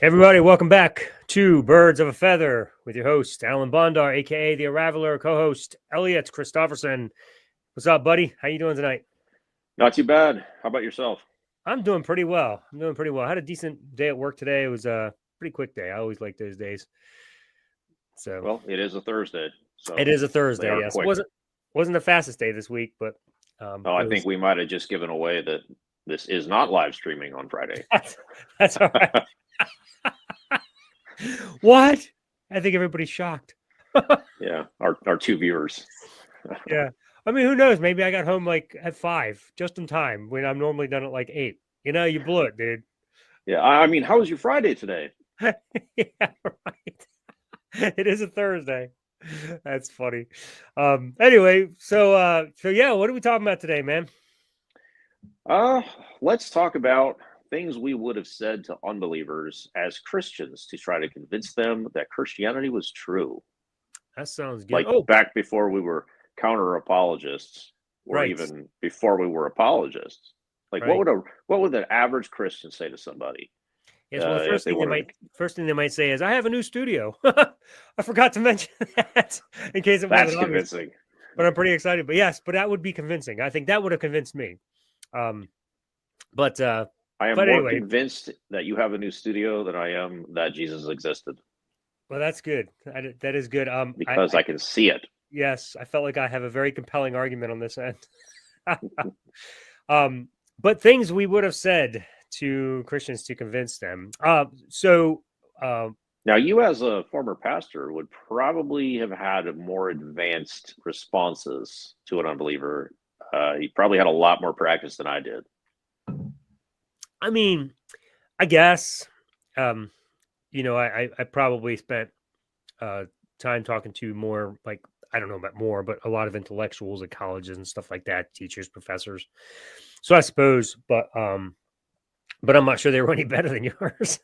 Everybody, welcome back to Birds of a Feather with your host, Alan Bondar, aka the Unraveler, co-host Elliot Christopherson. What's up, buddy? How you doing tonight? Not too bad. How about yourself? I'm doing pretty well. I had a decent day at work today. It was a pretty quick day. I always like those days. So Well, it is a Thursday, it so is a they Thursday. are Yes, it quick. wasn't the fastest day this week, but Oh, I it was. think we might have just given away that this is not live streaming on Friday. That's all right. What? I think everybody's shocked. Yeah, our two viewers. Yeah. I mean, who knows? Maybe I got home like at 5, just in time when I'm normally done at like 8. You blew it, dude. Yeah, I mean, how was your Friday today? Yeah, right. It is a Thursday. That's funny. Anyway, so yeah, what are we talking about today, man? Uh, let's talk about things we would have said to unbelievers as Christians to try to convince them that Christianity was true. That sounds good. Like Oh, back before we were counter apologists, or right. even before we were apologists. Like, Right. what would an average Christian say to somebody Yes, well, the if first they thing they wanted might to? first thing they might say is, "I have a new studio." I forgot to mention that in case it That's wasn't obvious, convincing. but I'm pretty excited. But yes, but that would be convincing. I think that would have convinced me. Um, but I am but more anyway, convinced that you have a new studio than I am that Jesus existed well, that's good. That is good. because I can see it. Yes, I felt like I have a very compelling argument on this end. um, but things we would have said to Christians to convince them. Now, you as a former pastor would probably have had more advanced responses to an unbeliever. You probably had a lot more practice than I did. I mean, I guess, I probably spent time talking to more like I don't know about more, but a lot of intellectuals at colleges and stuff like that, teachers, professors. So I suppose, but I'm not sure they were any better than yours.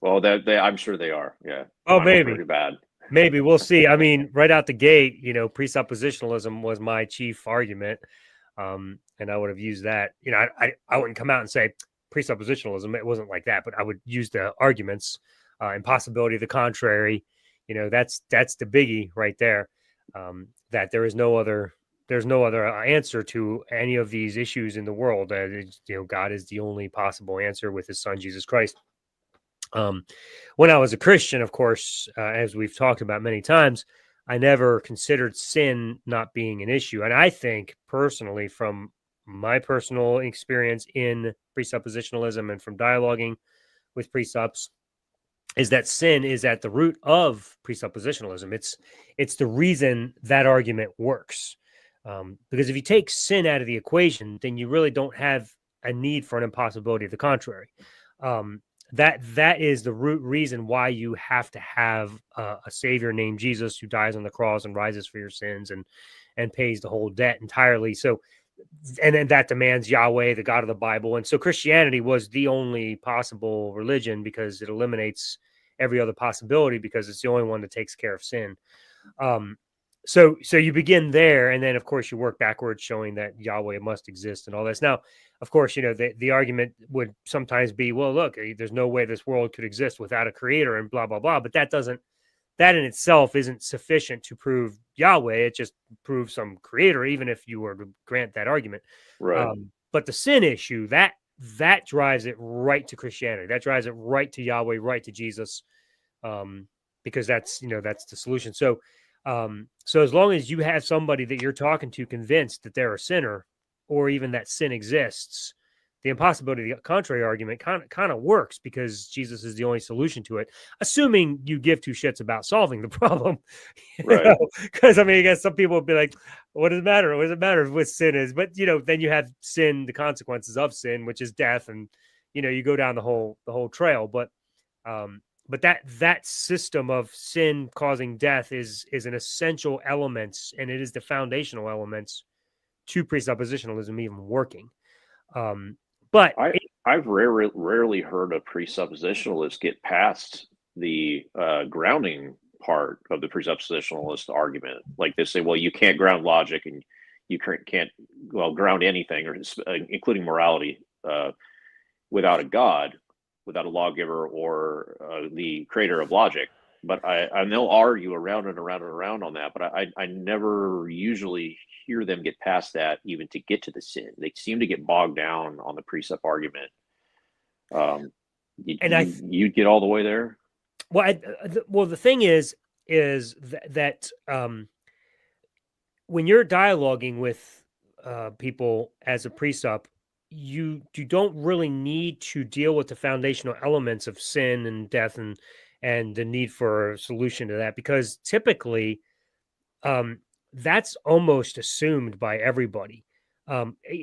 Well, I'm sure they are. Yeah, Oh, mine were maybe. pretty bad. Maybe we'll see. I mean, right out the gate, presuppositionalism was my chief argument, and I would have used that. I wouldn't come out and say presuppositionalism. It wasn't like that, but I would use the arguments, impossibility of the contrary. That's the biggie right there. That there's no other answer to any of these issues in the world. God is the only possible answer with His Son Jesus Christ. When I was a Christian, of course, as we've talked about many times, I never considered sin not being an issue. And I think personally, from my personal experience in presuppositionalism and from dialoguing with presups, is that sin is at the root of presuppositionalism. It's the reason that argument works. Because if you take sin out of the equation, then you really don't have a need for an impossibility of the contrary. That is the root reason why you have to have a savior named Jesus who dies on the cross and rises for your sins and pays the whole debt entirely. So, and then that demands Yahweh, the God of the Bible. And so Christianity was the only possible religion because it eliminates every other possibility because it's the only one that takes care of sin. So you begin there, and then of course you work backwards, showing that Yahweh must exist and all this. Now, of course, the argument would sometimes be, well, look, there's no way this world could exist without a creator, and blah blah blah. But that in itself isn't sufficient to prove Yahweh. It just proves some creator, even if you were to grant that argument. Right. But the sin issue that drives it right to Christianity. That drives it right to Yahweh, right to Jesus, because that's the solution. So as long as you have somebody that you're talking to convinced that they're a sinner, or even that sin exists, the impossibility of the contrary argument kind of works because Jesus is the only solution to it, assuming you give two shits about solving the problem. Right. Because I mean, I guess some people would be like, "What does it matter? What does it matter what sin is?" But then you have sin, the consequences of sin, which is death, and you go down the whole trail. But that system of sin causing death is an essential element, and it is the foundational elements to presuppositionalism even working. But I've rarely heard a presuppositionalist get past the grounding part of the presuppositionalist argument. Like they say, well, you can't ground logic and you can't ground anything, or including morality, without a God. without a lawgiver or the creator of logic. But and they'll argue around and around and around on that. But I never usually hear them get past that even to get to the sin. They seem to get bogged down on the precept argument. You'd get all the way there. Well, the thing is that when you're dialoguing with people as a precept, you don't really need to deal with the foundational elements of sin and death and the need for a solution to that, because typically that's almost assumed by everybody.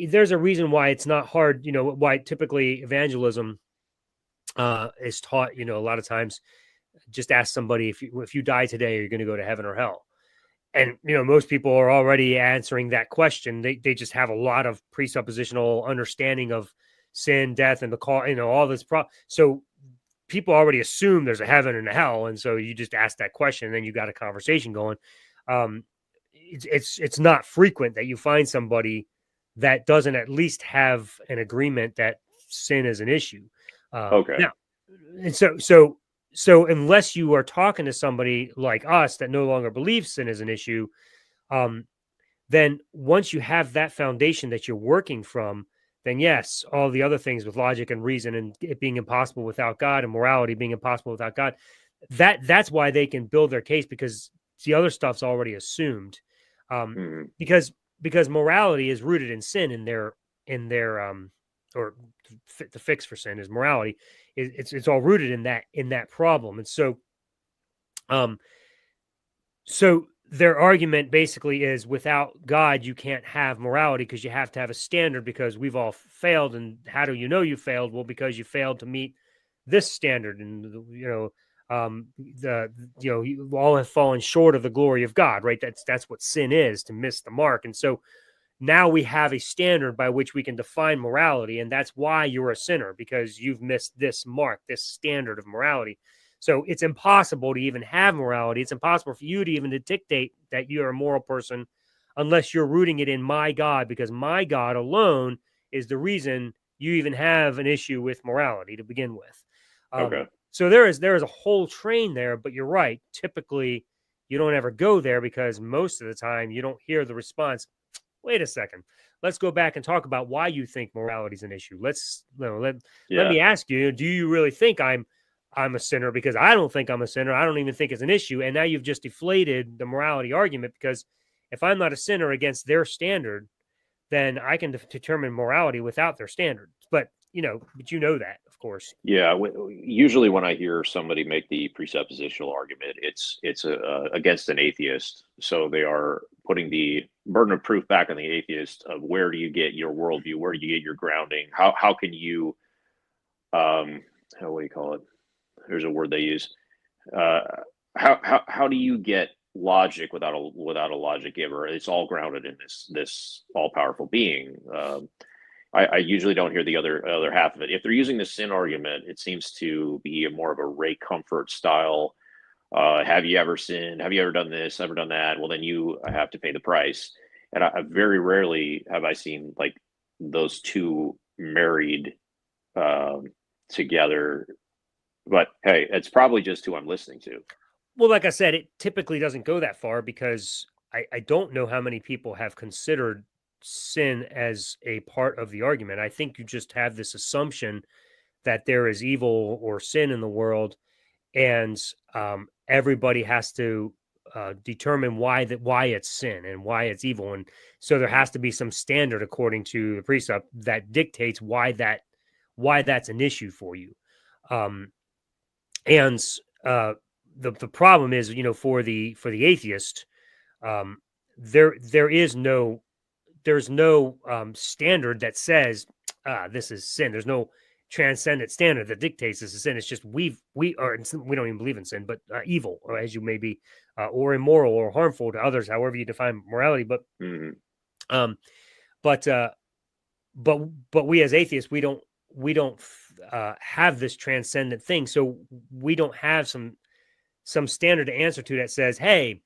There's a reason why it's not hard, why typically evangelism is taught, a lot of times. Just ask somebody, if you die today, are you going to go to heaven or hell? And, most people are already answering that question. They just have a lot of presuppositional understanding of sin, death, and the call, all this. So people already assume there's a heaven and a hell. And so you just ask that question and then you got a conversation going. It's not frequent that you find somebody that doesn't at least have an agreement that sin is an issue. Okay. Now, and so unless you are talking to somebody like us that no longer believes sin is an issue, then once you have that foundation that you're working from, then yes, all the other things with logic and reason and it being impossible without God and morality being impossible without God, that's why they can build their case, because the other stuff's already assumed. Because morality is rooted in sin in their or the fix for sin is morality. It's all rooted in that problem. And so their argument basically is, without God, you can't have morality because you have to have a standard, because we've all failed. And how do you know you failed? Well, because you failed to meet this standard, and you all have fallen short of the glory of God, right? That's what sin is, to miss the mark. And so now we have a standard by which we can define morality, and that's why you're a sinner, because you've missed this mark, this standard of morality. So it's impossible to even have morality. It's impossible for you to even to dictate that you're a moral person unless you're rooting it in my God, because my God alone is the reason you even have an issue with morality to begin with. Okay. So there is a whole train there, but you're right. Typically, you don't ever go there, because most of the time you don't hear the response. Wait a second. Let's go back and talk about why you think morality is an issue. Let me ask you, do you really think I'm a sinner? Because I don't think I'm a sinner. I don't even think it's an issue. And now you've just deflated the morality argument, because if I'm not a sinner against their standard, then I can determine morality without their standards. But that, of course. Yeah. Usually when I hear somebody make the presuppositional argument, it's against an atheist. So they are putting the burden of proof back on the atheist of, where do you get your worldview? Where do you get your grounding? How can you, what do you call it? There's a word they use. How do you get logic without a logic giver? It's all grounded in this all powerful being. I usually don't hear the other half of it. If they're using the sin argument, it seems to be more of a Ray Comfort style. Have you ever sinned? Have you ever done this? Ever done that? Well, then you have to pay the price. And I very rarely have I seen like those two married together. But hey, it's probably just who I'm listening to. Well, like I said, it typically doesn't go that far, because I don't know how many people have considered sin as a part of the argument. I think you just have this assumption that there is evil or sin in the world, and everybody has to determine why it's sin and why it's evil, and so there has to be some standard according to the precept that dictates why that's an issue for you. And the problem is, for the atheist, there's no standard that says this is sin. There's no transcendent standard that dictates this is sin. It's just we don't even believe in sin, but evil, or as you may be, or immoral or harmful to others, however you define morality. But but we as atheists, we don't have this transcendent thing, so we don't have some standard to answer to that says, hey,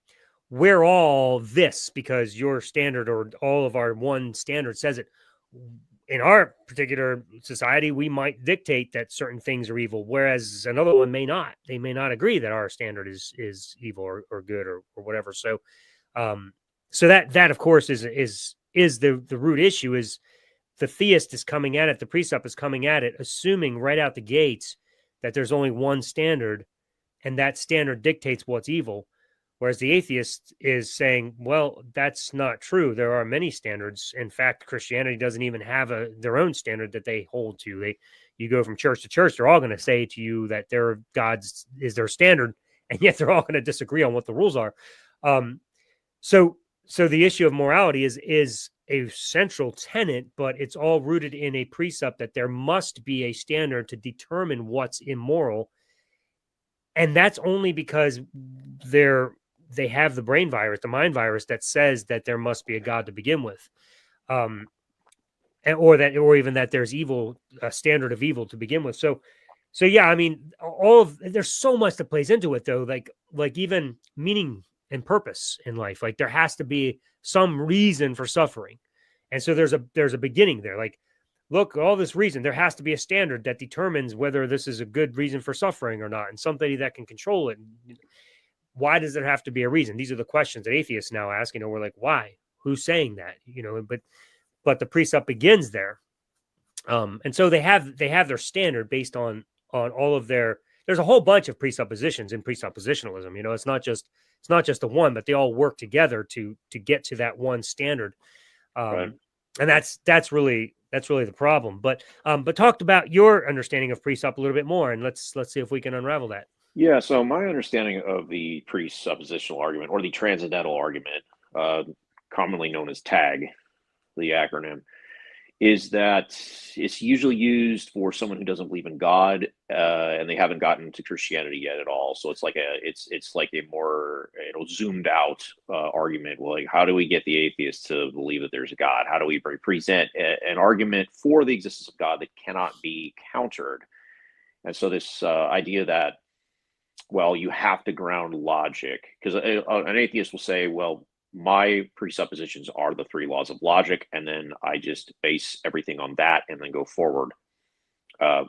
we're all this because your standard or all of our one standard says it. in our particular society, we might dictate that certain things are evil, whereas another one may not. They may not agree that our standard is evil or good or whatever. So, um, so that of course is the root issue. Is the theist is coming at it, the precept is coming at it, assuming right out the gates that there's only one standard, and that standard dictates what's evil. Whereas the atheist is saying, well, that's not true. There are many standards. In fact, Christianity doesn't even have their own standard that they hold to. You go from church to church, they're all going to say to you that their God's is their standard, and yet they're all going to disagree on what the rules are. So the issue of morality is a central tenet, but it's all rooted in a precept that there must be a standard to determine what's immoral. And that's only because they have the brain virus, the mind virus that says that there must be a God to begin with. Or even that there's evil, a standard of evil to begin with. So yeah, I mean, there's so much that plays into it though, like even meaning and purpose in life. Like there has to be some reason for suffering. And so there's a beginning there. Like, look, all this reason, there has to be a standard that determines whether this is a good reason for suffering or not, and somebody that can control it. Why does there have to be a reason? These are the questions that atheists now ask. We're like, why? Who's saying that? But the precept begins there. And so they have their standard based on all of there's a whole bunch of presuppositions in presuppositionalism. It's not just the one, but they all work together to get to that one standard. Right. And that's really the problem. But talked about your understanding of precept a little bit more, and let's see if we can unravel that. Yeah, so my understanding of the presuppositional argument or the transcendental argument, commonly known as TAG, the acronym, is that it's usually used for someone who doesn't believe in God, and they haven't gotten to Christianity yet at all. So it's like a more zoomed out argument. Well, like, how do we get the atheists to believe that there's a God? How do we present an argument for the existence of God that cannot be countered? And so this idea that, well, you have to ground logic, because an atheist will say, well, my presuppositions are the three laws of logic, and then I just base everything on that and then go forward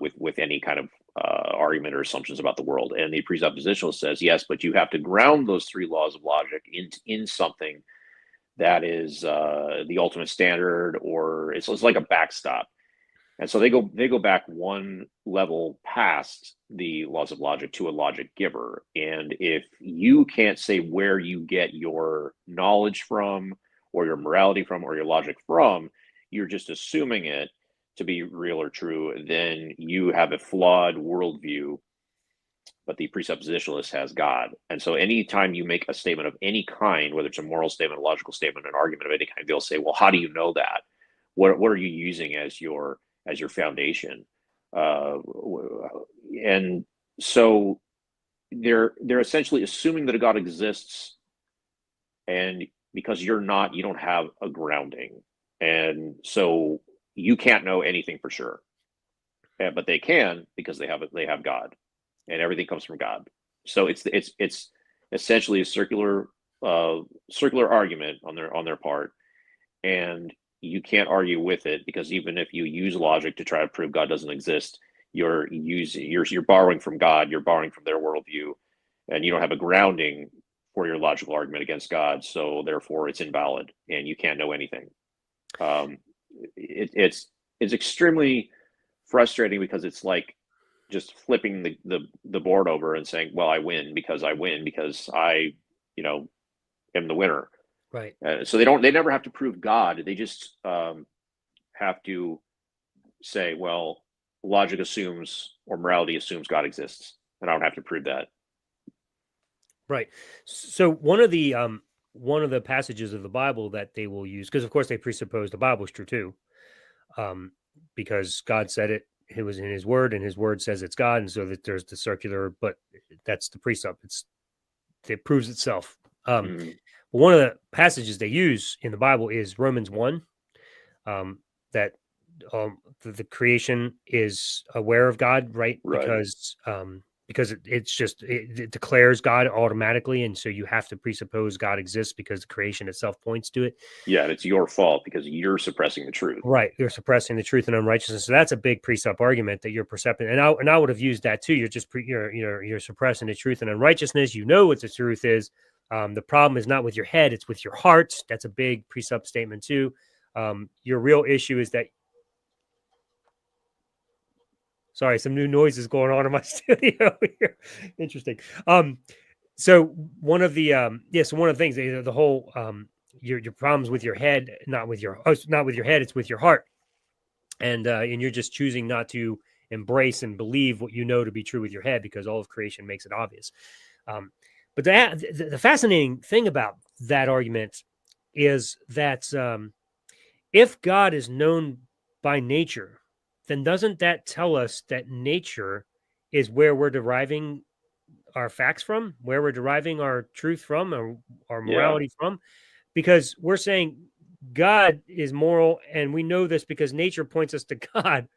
with any kind of argument or assumptions about the world. And the presuppositionalist says, yes, but you have to ground those three laws of logic in something that is the ultimate standard, or it's like a backstop. And so they go back one level past the laws of logic to a logic giver. And if you can't say where you get your knowledge from, or your morality from, or your logic from, you're just assuming it to be real or true, then you have a flawed worldview. But the presuppositionalist has God. And so anytime you make a statement of any kind, whether it's a moral statement, a logical statement, an argument of any kind, they'll say, well, how do you know that? What are you using as your foundation? And so they're essentially assuming that a God exists, and because you don't have a grounding, and so you can't know anything for sure. But they can, because they have God, and everything comes from God. So it's essentially a circular argument on their part, and you can't argue with it, because even if you use logic to try to prove God doesn't exist, you're borrowing from God, you're borrowing from their worldview, and you don't have a grounding for your logical argument against God. So therefore, it's invalid, and you can't know anything. It's extremely frustrating, because it's like just flipping the board over and saying, well, I win because I am the winner. Right. So they never have to prove God. They just have to say, well, logic assumes, or morality assumes, God exists, and I don't have to prove that. Right. So one of the passages of the Bible that they will use, because of course they presuppose the Bible is true too, because God said it. It was in His Word, and His Word says it's God, and so that there's the circular. But that's the precept. It proves itself. One of the passages they use in the Bible is Romans 1, that the creation is aware of God, right? Right. because it declares God automatically, and so you have to presuppose God exists because the creation itself points to it. Yeah, and it's your fault because you're suppressing the truth. Right, you're suppressing the truth and unrighteousness. So that's a big precept argument that you're percepting, and I would have used that too. You're just you're suppressing the truth and unrighteousness. You know what the truth is. The problem is not with your head; it's with your heart. That's a big precept statement too. Your real issue is that. Sorry, some new noises going on in my studio here. Interesting. So one of the so one of the things, the whole your problems with your head, not with your head, it's with your heart, and you're just choosing not to embrace and believe what you know to be true with your head because all of creation makes it obvious. But the fascinating thing about that argument is that if God is known by nature, then doesn't that tell us that nature is where we're deriving our facts from, where we're deriving our truth from, or our morality from? Because we're saying God is moral, and we know this because nature points us to God.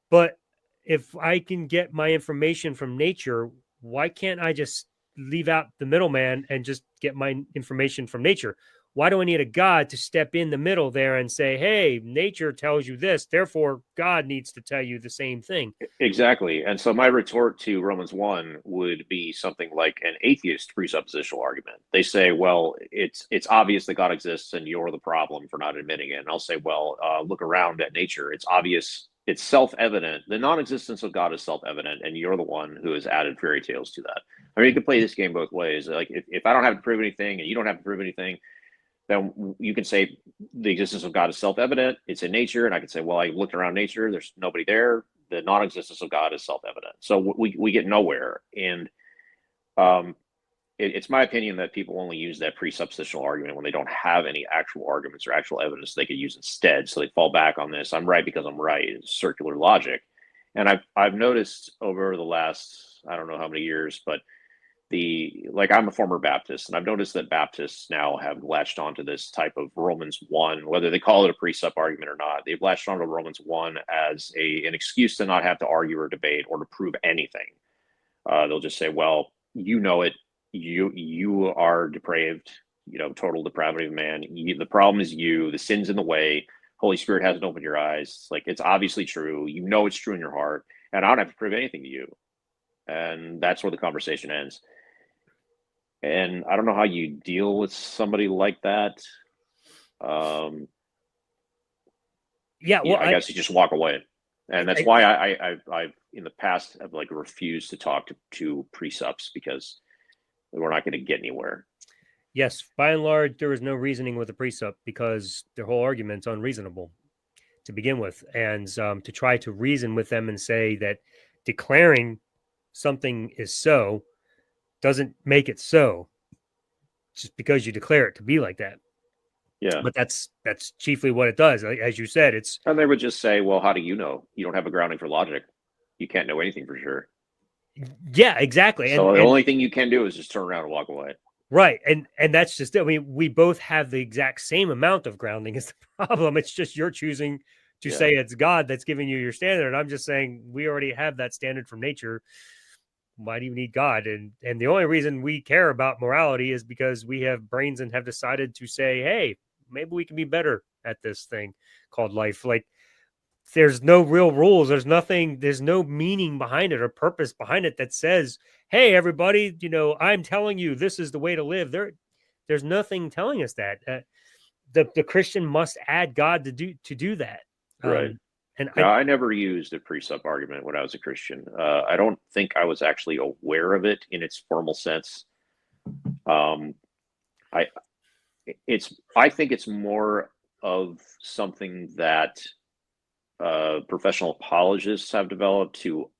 But if I can get my information from nature, why can't I just leave out the middleman and just get my information from nature? Why do I need a God to step in the middle there and say, hey, nature tells you this, therefore God needs to tell you the same thing? Exactly. And so my retort to Romans 1 would be something like an atheist presuppositional argument. They say, well, it's obvious that God exists and you're the problem for not admitting it. And I'll say, well, look around at nature. It's obvious. It's self-evident. The non-existence of God is self-evident, and you're the one who has added fairy tales to that. I mean, you can play this game both ways. Like if I don't have to prove anything and you don't have to prove anything, then you can say the existence of God is self-evident. It's in nature. And I can say, well, I looked around nature. There's nobody there. The non-existence of God is self-evident. So we get nowhere. And it's my opinion that people only use that presuppositional argument when they don't have any actual arguments or actual evidence they could use instead. So they fall back on this. I'm right because I'm right. It's circular logic. And I've noticed over the last, I don't know how many years, but I'm a former Baptist, and I've noticed that Baptists now have latched onto this type of Romans 1, whether they call it a precept argument or not. They've latched onto Romans 1 as an excuse to not have to argue or debate or to prove anything. They'll just say, well, you know it. You are depraved, total depravity of man. The problem is you. The sin's in the way. Holy Spirit hasn't opened your eyes. Like, it's obviously true. You know it's true in your heart, and I don't have to prove anything to you. And that's where the conversation ends. And I don't know how you deal with somebody like that. Well, I guess you just walk away. And that's why I've in the past have refused to talk to precepts, because we're not going to get anywhere. Yes, by and large, there is no reasoning with a precept because their whole argument's unreasonable to begin with. And to try to reason with them and say that declaring something is so doesn't make it so just because you declare it to be like that. Yeah. But that's chiefly what it does. As you said, and they would just say, well, how do you know? You don't have a grounding for logic. You can't know anything for sure. Yeah, exactly. So the only thing you can do is just turn around and walk away. Right. And that's just it. I mean, we both have the exact same amount of grounding is the problem. It's just you're choosing to say it's God that's giving you your standard. And I'm just saying we already have that standard from nature. Why do you need God? And the only reason we care about morality is because we have brains and have decided to say, hey, maybe we can be better at this thing called life. Like, there's no real rules. There's no meaning behind it or purpose behind it that says, hey, everybody, I'm telling you, this is the way to live. There's nothing telling us that. The Christian must add God to do that. Right. And I never used a precept argument when I was a Christian. I don't think I was actually aware of it in its formal sense. I think it's more of something that professional apologists have developed to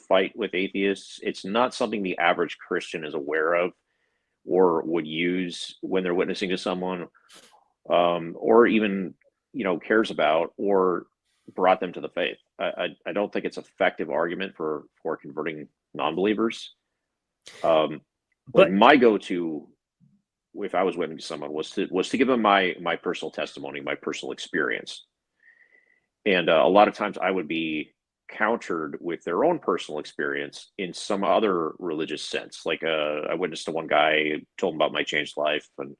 fight with atheists. It's not something the average Christian is aware of or would use when they're witnessing to someone, or even cares about or brought them to the faith. I don't think it's effective argument for converting non-believers. But my go-to, if I was witnessing to someone, was to give them my personal testimony, my personal experience. And a lot of times I would be countered with their own personal experience in some other religious sense. Like I witnessed to one guy, told him about my changed life and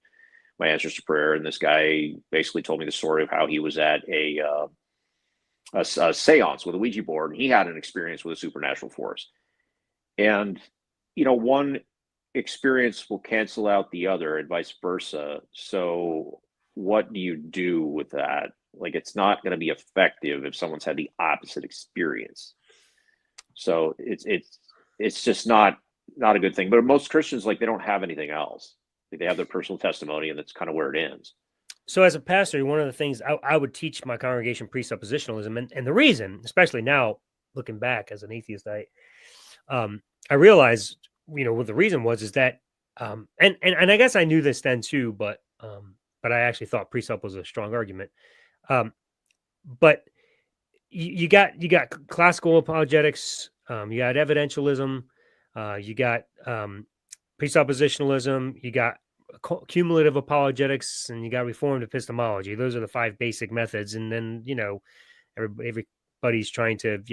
my answers to prayer, and this guy basically told me the story of how he was at a seance with a Ouija board, and he had an experience with a supernatural force. And one experience will cancel out the other, and vice versa. So, what do you do with that? Like, it's not going to be effective if someone's had the opposite experience. So it's just not a good thing. But most Christians, like, they don't have anything else. Like, they have their personal testimony, and that's kind of where it ends. So as a pastor, one of the things I would teach my congregation presuppositionalism, and the reason, especially now looking back as an atheist, I realized, what the reason was is that, and I guess I knew this then too, but I actually thought presup was a strong argument. But you got classical apologetics, you got evidentialism, you got presuppositionalism, you got cumulative apologetics, and you got reformed epistemology. Those are the 5 basic methods. And then, everybody's trying to,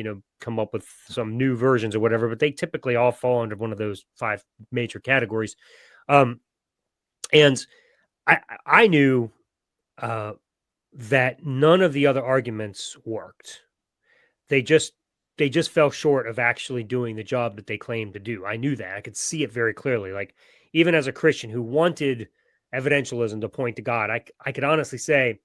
come up with some new versions or whatever, but they typically all fall under one of those 5 major categories. And I knew that none of the other arguments worked. They just fell short of actually doing the job that they claimed to do. I knew that. I could see it very clearly. Like, even as a Christian who wanted evidentialism to point to God, I could honestly say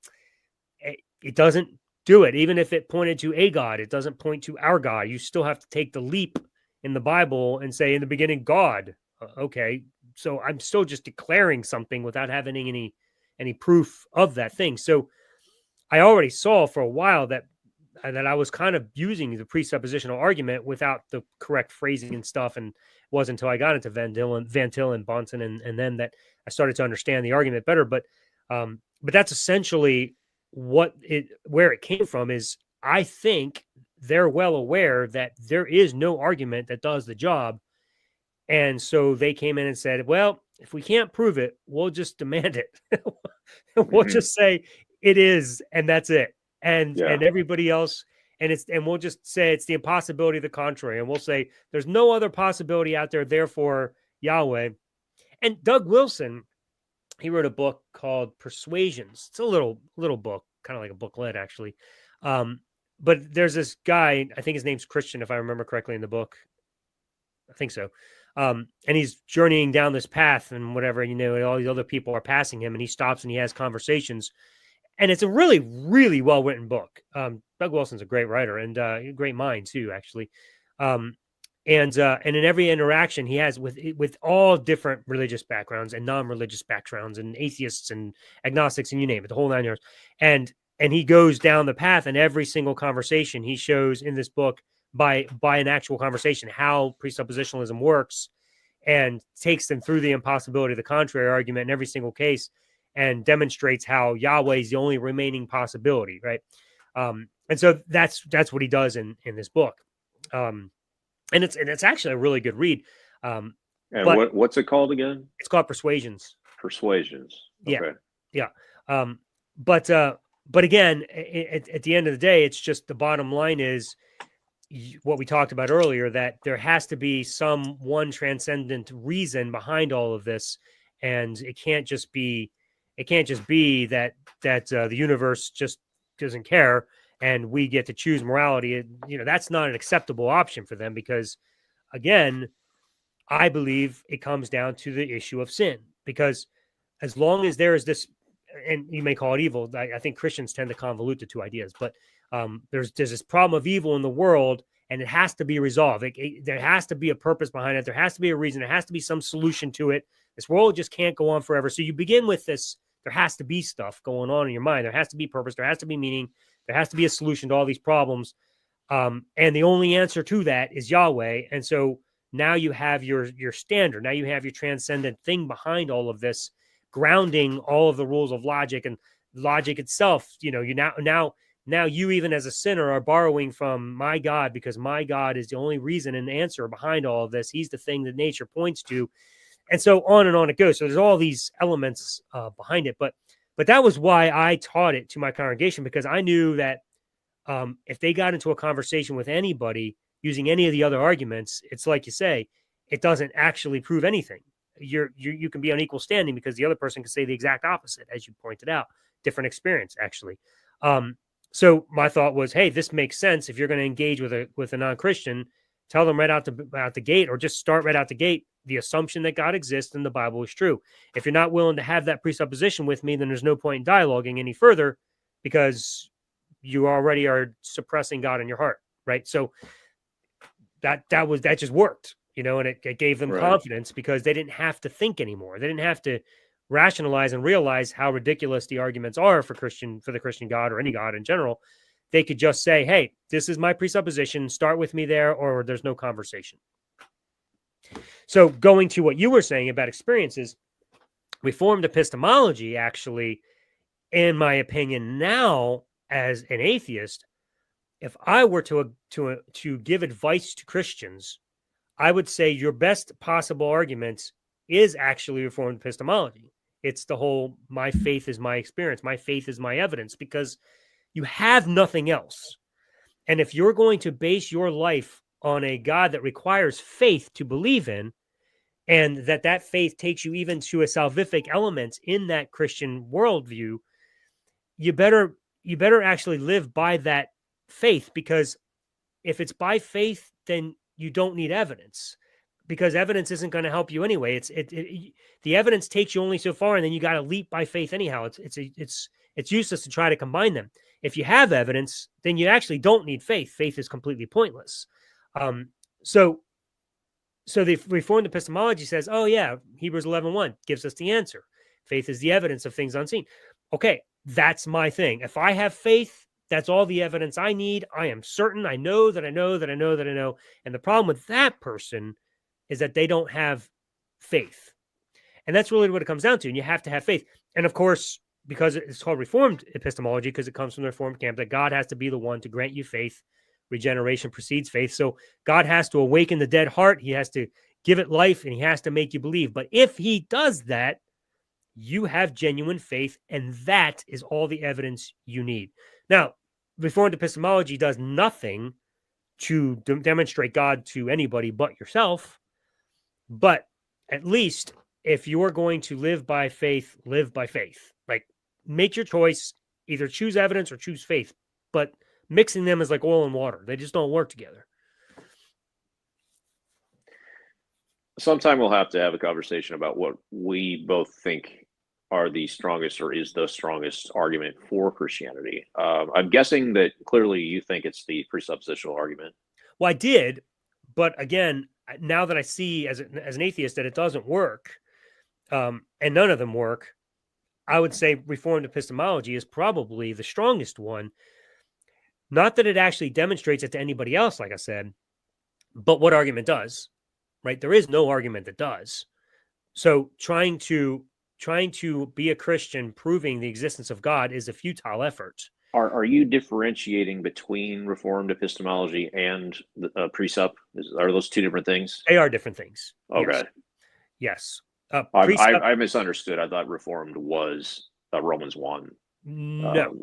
it doesn't do it. Even if it pointed to a God, it doesn't point to our God. You still have to take the leap in the Bible and say, in the beginning, God. Okay, so I'm still just declaring something without having any proof of that thing. So I already saw for a while that I was kind of using the presuppositional argument without the correct phrasing and stuff. And it wasn't until I got into Van Til and Bonson and then that I started to understand the argument better. But that's essentially where it came from. Is I think they're well aware that there is no argument that does the job. And so they came in and said, well, if we can't prove it, we'll just demand it. We'll just say it is, and that's it. And everybody else, and we'll just say it's the impossibility of the contrary. And we'll say there's no other possibility out there, therefore Yahweh. And Doug Wilson, he wrote a book called Persuasions. It's a little book, kind of like a booklet, actually. But there's this guy, I think his name's Christian, if I remember correctly in the book. I think so. And he's journeying down this path and whatever, all these other people are passing him, and he stops and he has conversations. And it's a really, really well-written book. Doug Wilson's a great writer and a great mind too, actually. And in every interaction he has with all different religious backgrounds and non-religious backgrounds and atheists and agnostics and you name it, the whole 9 yards. And he goes down the path, and every single conversation he shows in this book by an actual conversation how presuppositionalism works, and takes them through the impossibility of the contrary argument in every single case, and demonstrates how Yahweh is the only remaining possibility, right? And so that's what he does in this book, and it's actually a really good read. And what's it called again? It's called Persuasions. Persuasions. Okay. Yeah. But again, at the end of the day, it's just the bottom line is what we talked about earlier, that there has to be some one transcendent reason behind all of this, and it can't just be that the universe just doesn't care and we get to choose morality. That's not an acceptable option for them, because again, I believe it comes down to the issue of sin, because as long as there is this, and you may call it evil, I think Christians tend to convolute the two ideas, but there's this problem of evil in the world, and it has to be resolved. There has to be a purpose behind it. There has to be a reason. There has to be some solution to it. This world just can't go on forever. So you begin with this. There has to be stuff going on in your mind. There has to be purpose. There has to be meaning. There has to be a solution to all these problems. And the only answer to that is Yahweh. And so now you have your standard. Now you have your transcendent thing behind all of this, grounding all of the rules of logic and logic itself. Now you, even as a sinner, are borrowing from my God, because my God is the only reason and answer behind all of this. He's the thing that nature points to. And so on and on it goes. So there's all these elements behind it. But that was why I taught it to my congregation, because I knew that if they got into a conversation with anybody using any of the other arguments, it's like you say, it doesn't actually prove anything. You can be on equal standing because the other person can say the exact opposite, as you pointed out, different experience actually. So my thought was, hey, this makes sense. If you're going to engage with a non-Christian, tell them right out the gate, or just start right out the gate. The assumption that God exists and the Bible is true. If you're not willing to have that presupposition with me, then there's no point in dialoguing any further, because you already are suppressing God in your heart, right? So that just worked, and it gave them confidence, because they didn't have to think anymore. They didn't have to rationalize and realize how ridiculous the arguments are for the Christian God, or any God in general. They could just say, hey, this is my presupposition, start with me there, or there's no conversation. So going to what you were saying about experiences, Reformed epistemology actually, in my opinion now as an atheist, if I were to give advice to Christians, I would say your best possible argument is actually Reformed epistemology. It's the whole, my faith is my experience, my faith is my evidence, because you have nothing else. And if you're going to base your life on a God that requires faith to believe in, and that faith takes you even to a salvific element in that Christian worldview, you better actually live by that faith, because if it's by faith, then you don't need evidence, because evidence isn't going to help you anyway. The evidence takes you only so far, and then you got to leap by faith anyhow. It's useless to try to combine them. If you have evidence, then you actually don't need faith. Faith is completely pointless. So the Reformed epistemology says, oh yeah, Hebrews 11:1 gives us the answer. Faith is the evidence of things unseen. Okay, that's my thing. If I have faith, that's all the evidence I need. I am certain. I know that I know that I know that I know. And the problem with that person is that they don't have faith. And that's really what it comes down to. And you have to have faith. And of course, because it's called Reformed epistemology, because it comes from the Reformed camp, that God has to be the one to grant you faith. Regeneration precedes faith. So God has to awaken the dead heart. He has to give it life, and he has to make you believe. But if he does that, you have genuine faith, and that is all the evidence you need. Now, Reformed epistemology does nothing to demonstrate God to anybody but yourself. But at least if you're going to live by faith, live by faith. Like, make your choice. Either choose evidence or choose faith. But mixing them is like oil and water. They just don't work together. Sometime we'll have to have a conversation about what we both think are the strongest, or is the strongest argument for Christianity. I'm guessing that clearly you think it's the presuppositional argument. Well, I did, but again, now that I see as an atheist that it doesn't work, and none of them work, I would say Reformed epistemology is probably the strongest one. Not that it actually demonstrates it to anybody else, like I said, but what argument does, right? There is no argument that does. So trying to be a Christian, proving the existence of God, is a futile effort. Are you differentiating between Reformed epistemology and precept? Are those two different things? They are different things. Okay. Yes. I misunderstood. I thought Reformed was a Romans 1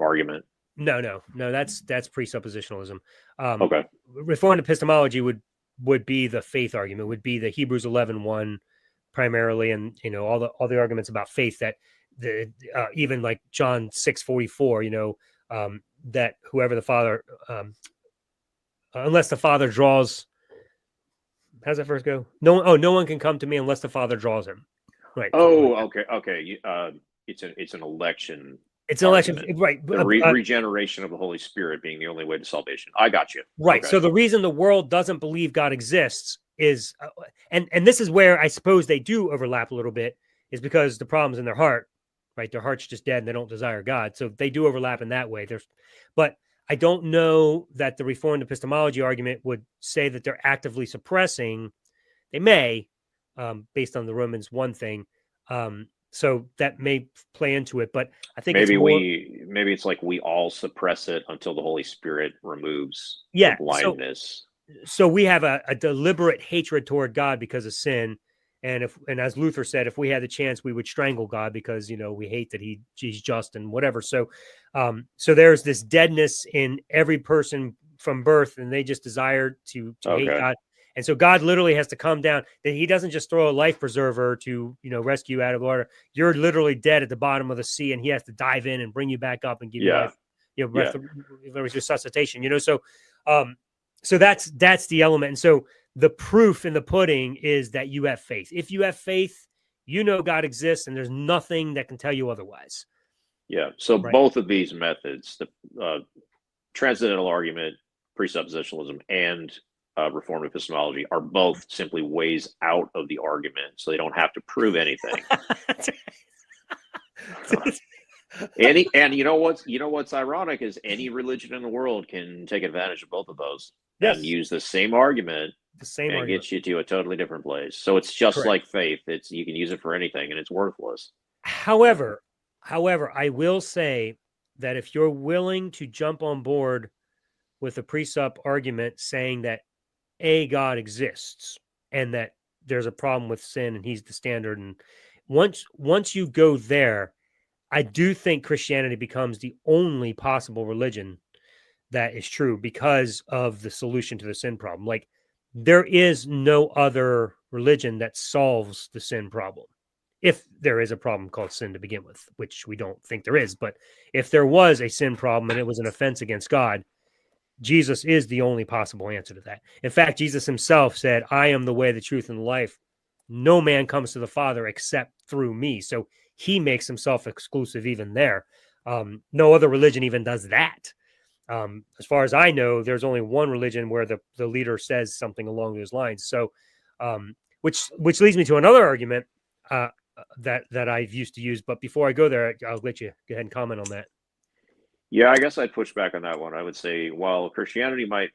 argument. No. That's presuppositional. Okay. Reformed epistemology would be the faith argument, would be the Hebrews 11:1 primarily, and all the arguments about faith, that even like John 6:44, that whoever the Father, unless the Father draws. How's that verse go? No one can come to me unless the Father draws him. Right. Oh, okay. It's an election. It's an election, right? The regeneration of the Holy Spirit being the only way to salvation. I got you. Right. Okay. So the reason the world doesn't believe God exists is, and this is where I suppose they do overlap a little bit, is because the problem's in their heart, right? Their heart's just dead and they don't desire God. So they do overlap in that way. But I don't know that the Reformed epistemology argument would say that they're actively suppressing. They may, based on the Romans 1 thing. So that may play into it, but I think maybe it's like we all suppress it until the Holy Spirit removes the blindness. So we have a deliberate hatred toward God because of sin, and as Luther said, if we had the chance, we would strangle God because we hate that he's just and whatever. So there's this deadness in every person from birth, and they just desire to hate God. And so God literally has to come down. That He doesn't just throw a life preserver to rescue you out of water. You're literally dead at the bottom of the sea, and He has to dive in and bring you back up and give you life, resuscitation. So that's the element. And so the proof in the pudding is that you have faith. If you have faith, God exists, and there's nothing that can tell you otherwise. Yeah. So both of these methods, the transcendental argument, presuppositionalism, and reformed epistemology, are both simply ways out of the argument, so they don't have to prove anything. And you know what's ironic is any religion in the world can take advantage of both of those and use the same argument. Gets you to a totally different place. So it's just like faith. You can use it for anything, and it's worthless. However, I will say that if you're willing to jump on board with a presup argument saying that God exists and that there's a problem with sin and He's the standard, and once you go there, I do think Christianity becomes the only possible religion that is true because of the solution to the sin problem. Like, there is no other religion that solves the sin problem. If there is a problem called sin to begin with, which we don't think there is, but if there was a sin problem and it was an offense against God, Jesus is the only possible answer to that. In fact, Jesus Himself said, I am the way, the truth, and the life. No man comes to the Father except through me. So He makes Himself exclusive even there. No other religion even does that. As far as I know, there's only one religion where the leader says something along those lines. So, which leads me to another argument that I've used to use. But before I go there, I'll let you go ahead and comment on that. Yeah, I guess I'd push back on that one. I would say, while Christianity might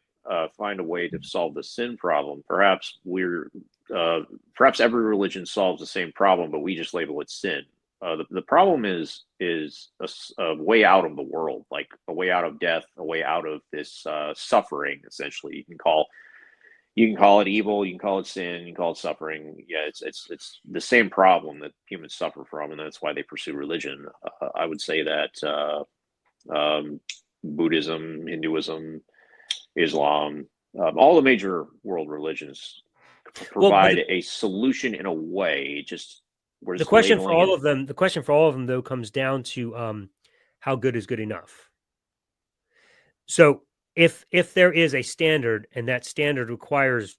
find a way to solve the sin problem, perhaps every religion solves the same problem, but we just label it sin. The problem is a way out of the world, like a way out of death, a way out of this suffering. Essentially, you can call it evil, you can call it sin, you can call it suffering. Yeah, it's the same problem that humans suffer from, and that's why they pursue religion. I would say that Buddhism, Hinduism, Islam, all the major world religions provide a solution in a way. Just the question for all of them, though, comes down to how good is good enough. So if there is a standard and that standard requires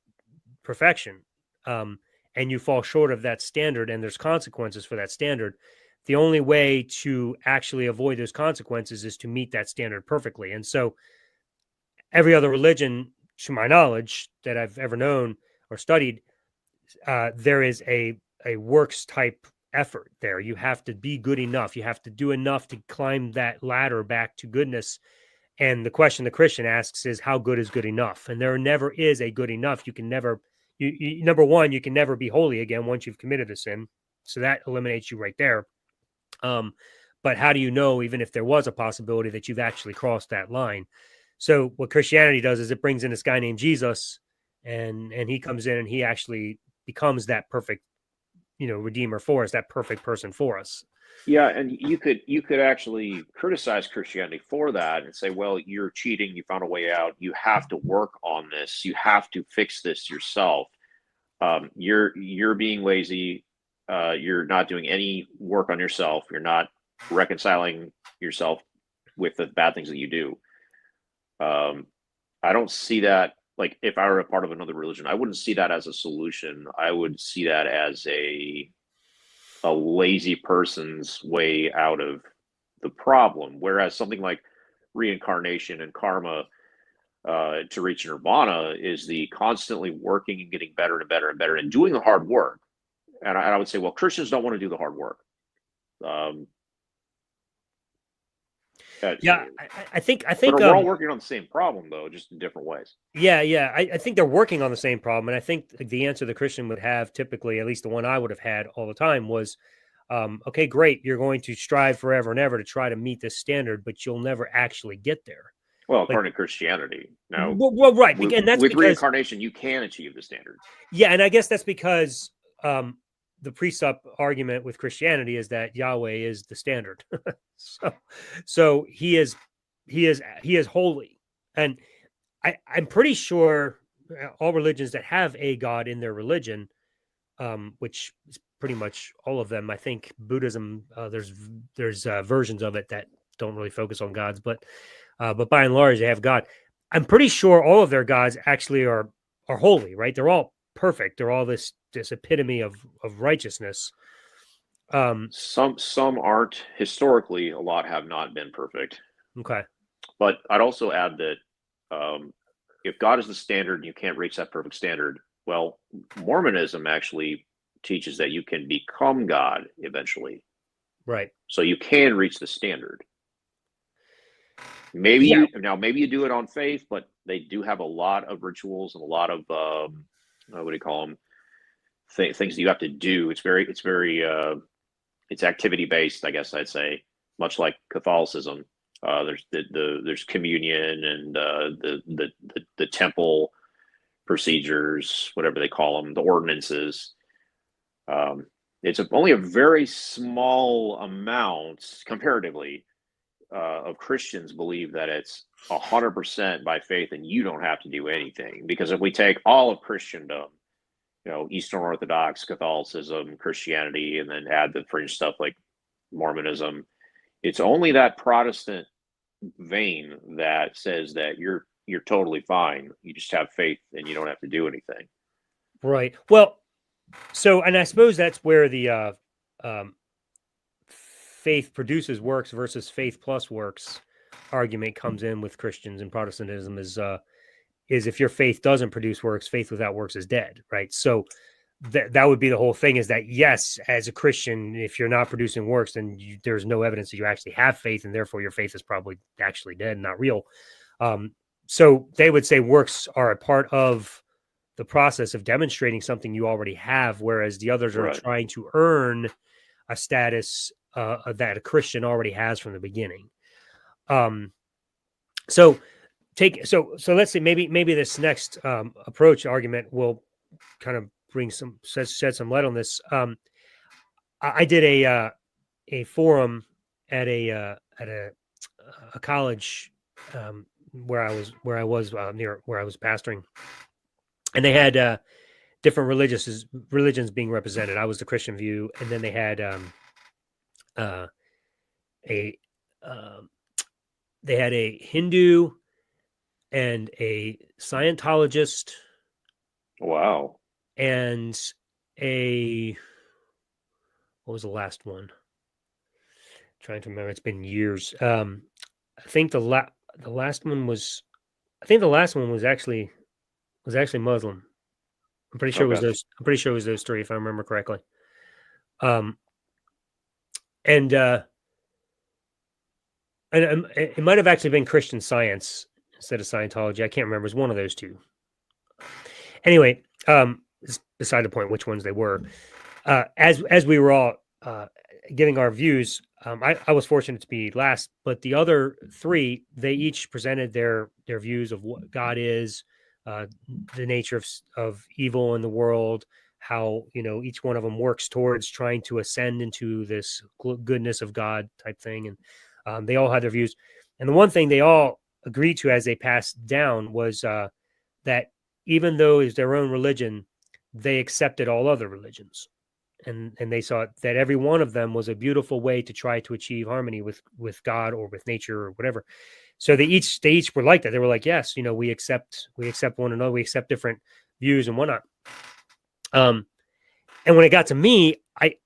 perfection, and you fall short of that standard and there's consequences for that standard, the only way to actually avoid those consequences is to meet that standard perfectly. And so every other religion, to my knowledge, that I've ever known or studied, there is a works type effort there. You have to be good enough. You have to do enough to climb that ladder back to goodness. And the question the Christian asks is, how good is good enough? And there never is a good enough. You can never, number one, you can never be holy again once you've committed a sin. So that eliminates you right there. But how do you know, even if there was a possibility, that you've actually crossed that line? So what Christianity does is it brings in this guy named Jesus, and he comes in and he actually becomes that perfect, redeemer for us, that perfect person for us. Yeah, and you could actually criticize Christianity for that and say, well, you're cheating, you found a way out, you have to work on this, you have to fix this yourself. You're being lazy. You're not doing any work on yourself. You're not reconciling yourself with the bad things that you do. I don't see that. Like, if I were a part of another religion, I wouldn't see that as a solution. I would see that as a lazy person's way out of the problem. Whereas something like reincarnation and karma, to reach nirvana, is the constantly working and getting better and better and better and doing the hard work. And I would say, well, Christians don't want to do the hard work. Yeah, I think. But we're all working on the same problem, though, just in different ways. Yeah. I think they're working on the same problem, and I think the answer the Christian would have, typically, at least the one I would have had all the time, was, okay, great, you're going to strive forever and ever to try to meet this standard, but you'll never actually get there. Well, according to Christianity, no. Well, right, and that's with because reincarnation, you can achieve the standard. Yeah, and I guess that's because the presup argument with Christianity is that Yahweh is the standard. so he is holy, and I'm pretty sure all religions that have a god in their religion, which is pretty much all of them. I think Buddhism, there's versions of it that don't really focus on gods, but by and large they have God. I'm pretty sure all of their gods actually are holy, right? They're all perfect. They're all this epitome of righteousness. Some aren't. Historically, a lot have not been perfect. Okay. But I'd also add that if God is the standard and you can't reach that perfect standard, well, Mormonism actually teaches that you can become God eventually. Right. So you can reach the standard. Maybe you do it on faith, but they do have a lot of rituals and a lot of what do you call them? Things that you have to do. It's activity based, I guess I'd say, much like Catholicism. There's communion and the temple procedures, whatever they call them, the ordinances. It's only a very small amount comparatively of Christians believe that it's 100% by faith and you don't have to do anything. Because if we take all of Christendom, Eastern Orthodox, Catholicism, Christianity, and then add the fringe stuff like Mormonism, it's only that Protestant vein that says that you're totally fine. You just have faith and you don't have to do anything. Right. Well, so, and I suppose that's where the faith produces works versus faith plus works argument comes in with Christians and Protestantism is if your faith doesn't produce works, faith without works is dead, right? So that would be the whole thing, is that yes, as a Christian, if you're not producing works, then there's no evidence that you actually have faith, and therefore your faith is probably actually dead and not real. So they would say works are a part of the process of demonstrating something you already have, whereas the others are trying to earn a status that a Christian already has from the beginning. So let's say maybe this next approach argument will kind of shed some light on this. I did a forum at a college where I was near where I was pastoring, and they had different religions being represented. I was the Christian view, and then they had they had a Hindu and a Scientologist. Wow. And what was the last one? I'm trying to remember. It's been years. I think the last one was actually Muslim. I'm pretty sure it was those. I'm pretty sure it was those three, if I remember correctly. And it might have actually been Christian Science instead of Scientology. I can't remember. It was one of those two. Anyway, it's beside the point which ones they were. As we were all giving our views, I was fortunate to be last, but the other three, they each presented their views of what God is, the nature of evil in the world, how each one of them works towards trying to ascend into this goodness of God type thing, and they all had their views. And the one thing they all agreed to as they passed down was that even though it's their own religion, they accepted all other religions, and they saw that every one of them was a beautiful way to try to achieve harmony with God or with nature or whatever. So they each were like that. They were like, yes, we accept one another, we accept different views and whatnot. And when it got to me, I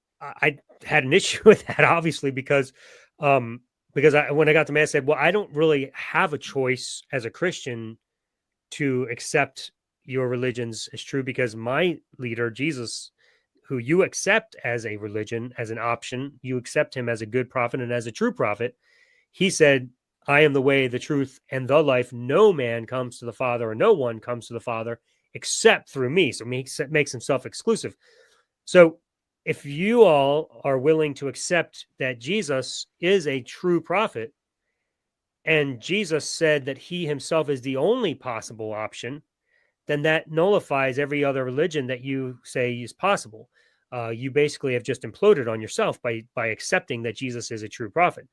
had an issue with that, obviously, because when I got to me, I said, well, I don't really have a choice as a Christian to accept your religions as true, because my leader, Jesus, who you accept as a religion, as an option, you accept him as a good prophet and as a true prophet. He said, I am the way, the truth, and the life. No man comes to the Father, or no one comes to the Father except through me. So he makes himself exclusive. So if you all are willing to accept that Jesus is a true prophet, and Jesus said that he himself is the only possible option, then that nullifies every other religion that you say is possible. you basically have just imploded on yourself by accepting that Jesus is a true prophet.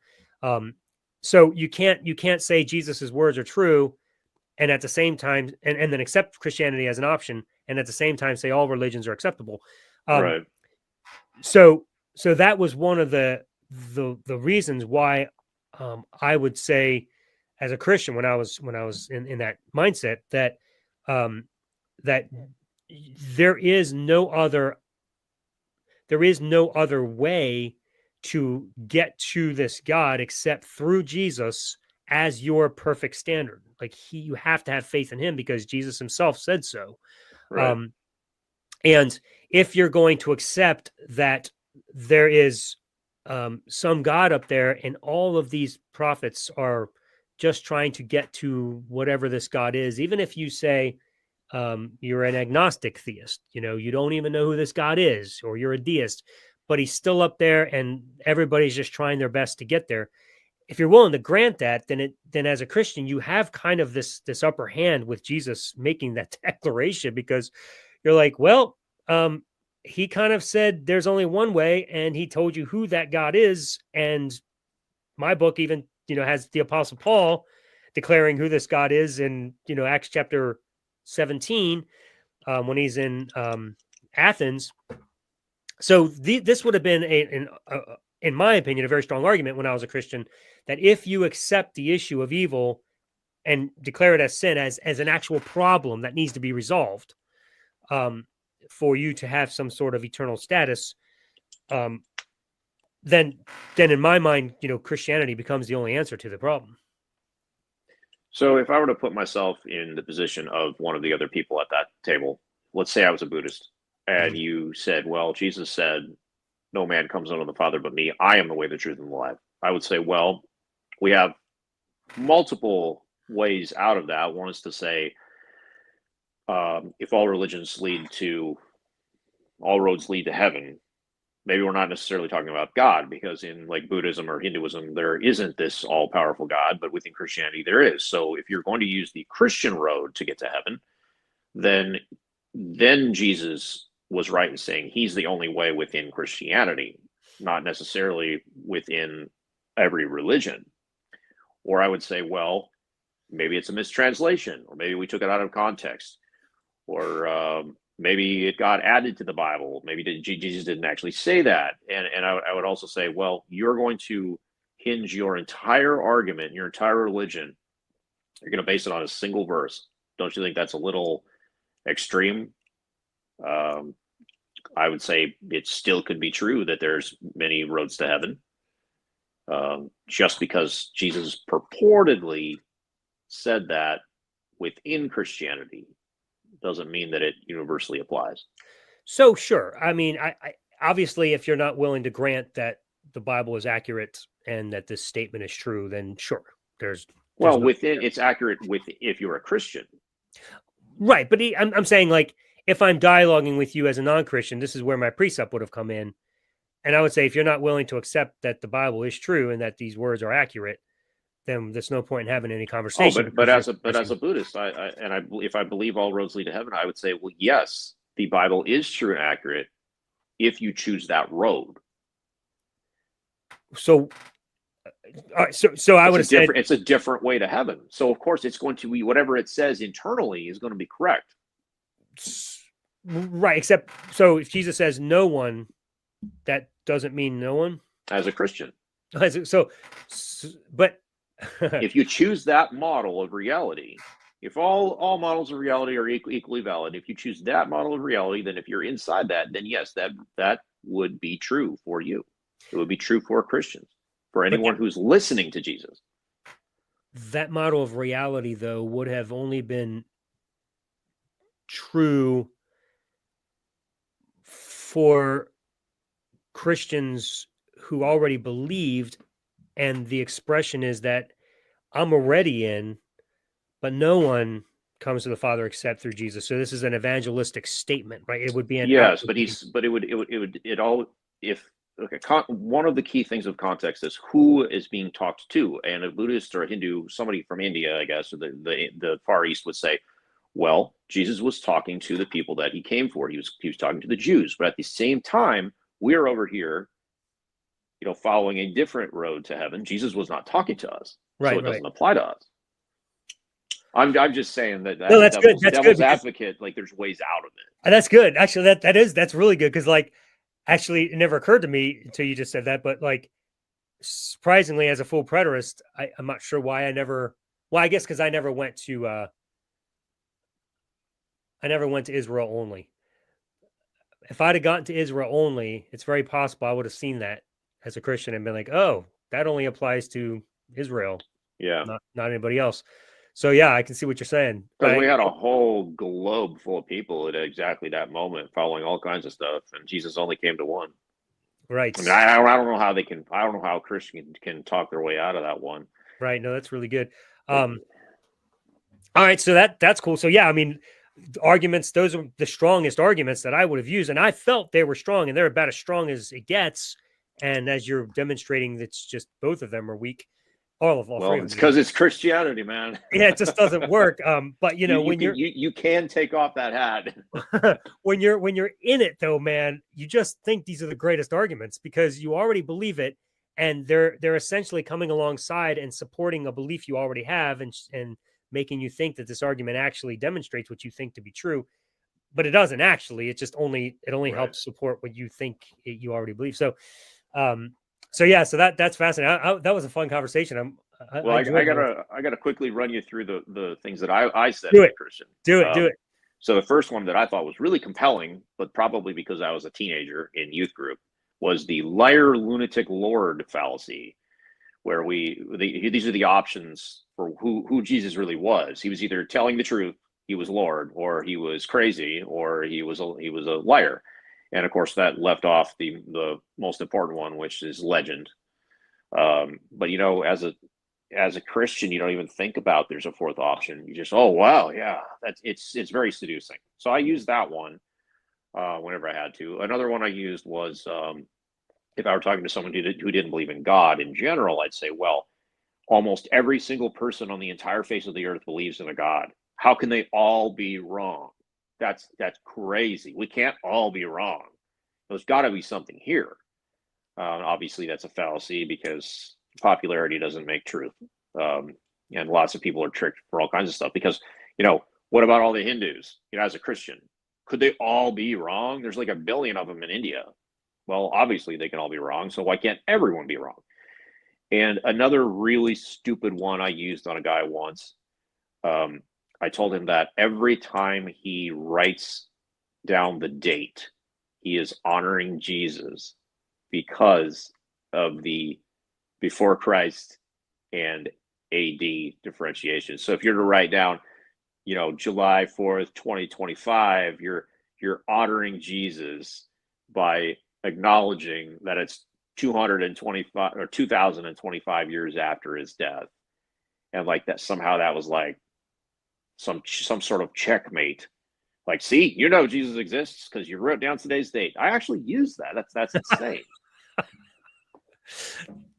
So you can't say Jesus's words are true and at the same time and then accept Christianity as an option and at the same time say all religions are acceptable. Right. So that was one of the reasons why I would say as a Christian when I was in that mindset that that there is no other way to get to this God except through Jesus as your perfect standard. Like you have to have faith in him because Jesus himself said so. Right. And if you're going to accept that there is some God up there and all of these prophets are just trying to get to whatever this God is, even if you say you're an agnostic theist, you don't even know who this God is, or you're a deist, but he's still up there and everybody's just trying their best to get there. If you're willing to grant that, then as a Christian, you have kind of this upper hand with Jesus making that declaration, because you're like, well, he kind of said there's only one way, and he told you who that God is. And my book even, has the Apostle Paul declaring who this God is in, Acts chapter 17, when he's in Athens. So this would have been in my opinion, a very strong argument when I was a Christian, that if you accept the issue of evil and declare it as sin, as an actual problem that needs to be resolved, for you to have some sort of eternal status, then in my mind, Christianity becomes the only answer to the problem. So if I were to put myself in the position of one of the other people at that table, let's say I was a Buddhist, and you said, well, Jesus said, no man comes unto the Father but me. I am the way, the truth, and the life. I would say, well, we have multiple ways out of that. One is to say, if all roads lead to heaven, maybe we're not necessarily talking about God, because in like Buddhism or Hinduism, there isn't this all-powerful God, but within Christianity, there is. So if you're going to use the Christian road to get to heaven, then Jesus was right in saying he's the only way within Christianity, not necessarily within every religion. Or I would say, well, maybe it's a mistranslation, or maybe we took it out of context, or maybe it got added to the Bible. Maybe Jesus didn't actually say that. And I would also say, well, you're going to hinge your entire argument, your entire religion, you're going to base it on a single verse. Don't you think that's a little extreme? I would say it still could be true that there's many roads to heaven. Just because Jesus purportedly said that within Christianity doesn't mean that it universally applies. So sure. I mean, I obviously, if you're not willing to grant that the Bible is accurate and that this statement is true, then sure, there's it's accurate if you're a Christian, right? But I'm saying, like, if I'm dialoguing with you as a non-Christian, this is where my precept would have come in, and I would say, if you're not willing to accept that the Bible is true and that these words are accurate, then there's no point in having any conversation. But as a Buddhist, if I believe all roads lead to heaven, I would say, well, yes, the Bible is true and accurate if you choose that road. So, so I would have said it's a different way to heaven. So of course it's going to be whatever it says internally is going to be correct. Right. Except, so if Jesus says no one, that doesn't mean no one as a Christian. So but if you choose that model of reality, if all models of reality are equally valid, if you choose that model of reality, then if you're inside that, then yes, that would be true for you. It would be true for Christians, for anyone who's listening to Jesus. That model of reality, though, would have only been true for Christians who already believed, and the expression is that I'm already in, but no one comes to the Father except through Jesus. So this is an evangelistic statement, right? It would be one of the key things of context is who is being talked to, and a Buddhist or a Hindu, somebody from India, I guess, or the Far East would say, Well, Jesus was talking to the people that he came for. He was talking to the Jews, but at the same time, we're over here, following a different road to heaven. Jesus was not talking to us, so Right, it right. doesn't apply to us. I'm just saying that No, that's good. That's devil's good because advocate, like there's ways out of it. that's good. Actually, that's really good because like actually it never occurred to me until you just said that, but like surprisingly, as a full preterist, I'm not sure why I never. Well, I guess because I never went to Israel only. If I'd have gotten to Israel only, it's very possible I would have seen that as a Christian and been like, oh, that only applies to Israel, Yeah. not anybody else. So yeah, I can see what you're saying. Because we had a whole globe full of people at exactly that moment following all kinds of stuff, and Jesus only came to one. Right. I mean, I don't know how they can. I don't know how Christians can talk their way out of that one. Right. No, that's really good. All right. So that's cool. So yeah, I mean, arguments, those are the strongest arguments that I would have used. And I felt they were strong and they're about as strong as it gets. And as you're demonstrating, it's just both of them are weak. All three. It's because it's Christianity, man. Yeah, it just doesn't work. But when you can take off that hat. when you're in it though, man, you just think these are the greatest arguments because you already believe it, and they're essentially coming alongside and supporting a belief you already have, and making you think that this argument actually demonstrates what you think to be true, but it doesn't actually. It only right. helps support what you think you already believe. So, so yeah, so that's fascinating. That was a fun conversation. I gotta quickly run you through the things that I said as a Christian. Do it. So the first one that I thought was really compelling, but probably because I was a teenager in youth group, was the liar, lunatic, Lord fallacy, where these are the options for who Jesus really was. He was either telling the truth, he was Lord, or he was crazy, or he was a liar. And of course, that left off the most important one, which is legend. But as a Christian, you don't even think about there's a fourth option. You just, oh wow, yeah, it's very seducing. So I used that one whenever I had to. Another one I used was if I were talking to someone who didn't believe in God in general, I'd say, well, almost every single person on the entire face of the earth believes in a God. How can they all be wrong? That's crazy. We can't all be wrong. There's got to be something here. Obviously, that's a fallacy because popularity doesn't make truth. And lots of people are tricked for all kinds of stuff because, what about all the Hindus? As a Christian, could they all be wrong? There's like 1 billion of them in India. Well, obviously they can all be wrong. So why can't everyone be wrong? And another really stupid one I used on a guy once, I told him that every time he writes down the date, he is honoring Jesus because of the before Christ and AD differentiation. So if you're to write down, July 4th, 2025, you're honoring Jesus by acknowledging that it's 225 or 2025 years after his death. And like that, somehow that was like some sort of checkmate. Like, see, Jesus exists because you wrote down today's date. I actually used that. That's insane.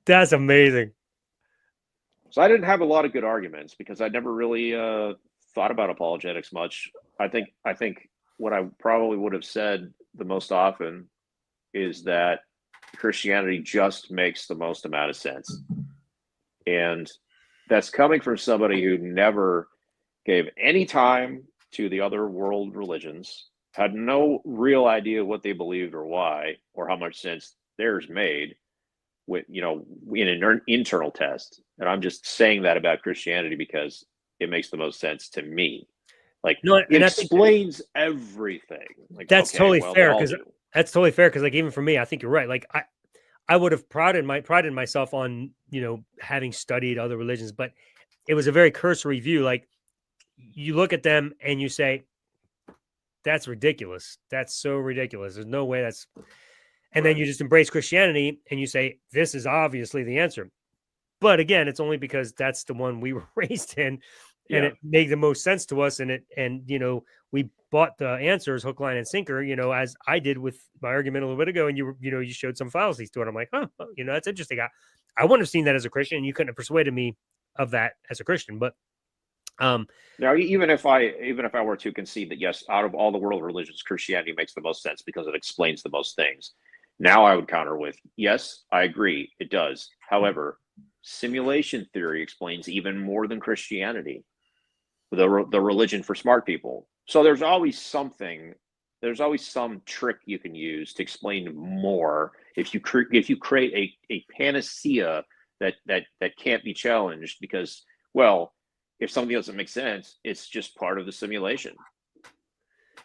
That's amazing. So I didn't have a lot of good arguments because I never really thought about apologetics much. I think what I probably would have said the most often is that Christianity just makes the most amount of sense. And that's coming from somebody who never gave any time to the other world religions, had no real idea what they believed or why, or how much sense theirs made with, in an internal test. And I'm just saying that about Christianity because it makes the most sense to me. Like, it explains everything. Like, that's totally fair because that's totally fair because, like, even for me, I think you're right. Like, I would have prided myself on having studied other religions, but it was a very cursory view. Like, you look at them and you say, "That's ridiculous. That's so ridiculous. There's no way that's." And then you just embrace Christianity and you say, "This is obviously the answer." But again, it's only because that's the one we were raised in. And it made the most sense to us. And we bought the answers hook, line, and sinker, as I did with my argument a little bit ago. And you showed some fallacies to it. I'm like, that's interesting. I wouldn't have seen that as a Christian. And you couldn't have persuaded me of that as a Christian. But Now, even if I were to concede that yes, out of all the world religions, Christianity makes the most sense because it explains the most things. Now I would counter with yes, I agree, it does. However, simulation theory explains even more than Christianity, the religion for smart people. So there's always something. There's always some trick you can use to explain more. If you create a panacea that can't be challenged because, well, if something doesn't make sense, it's just part of the simulation.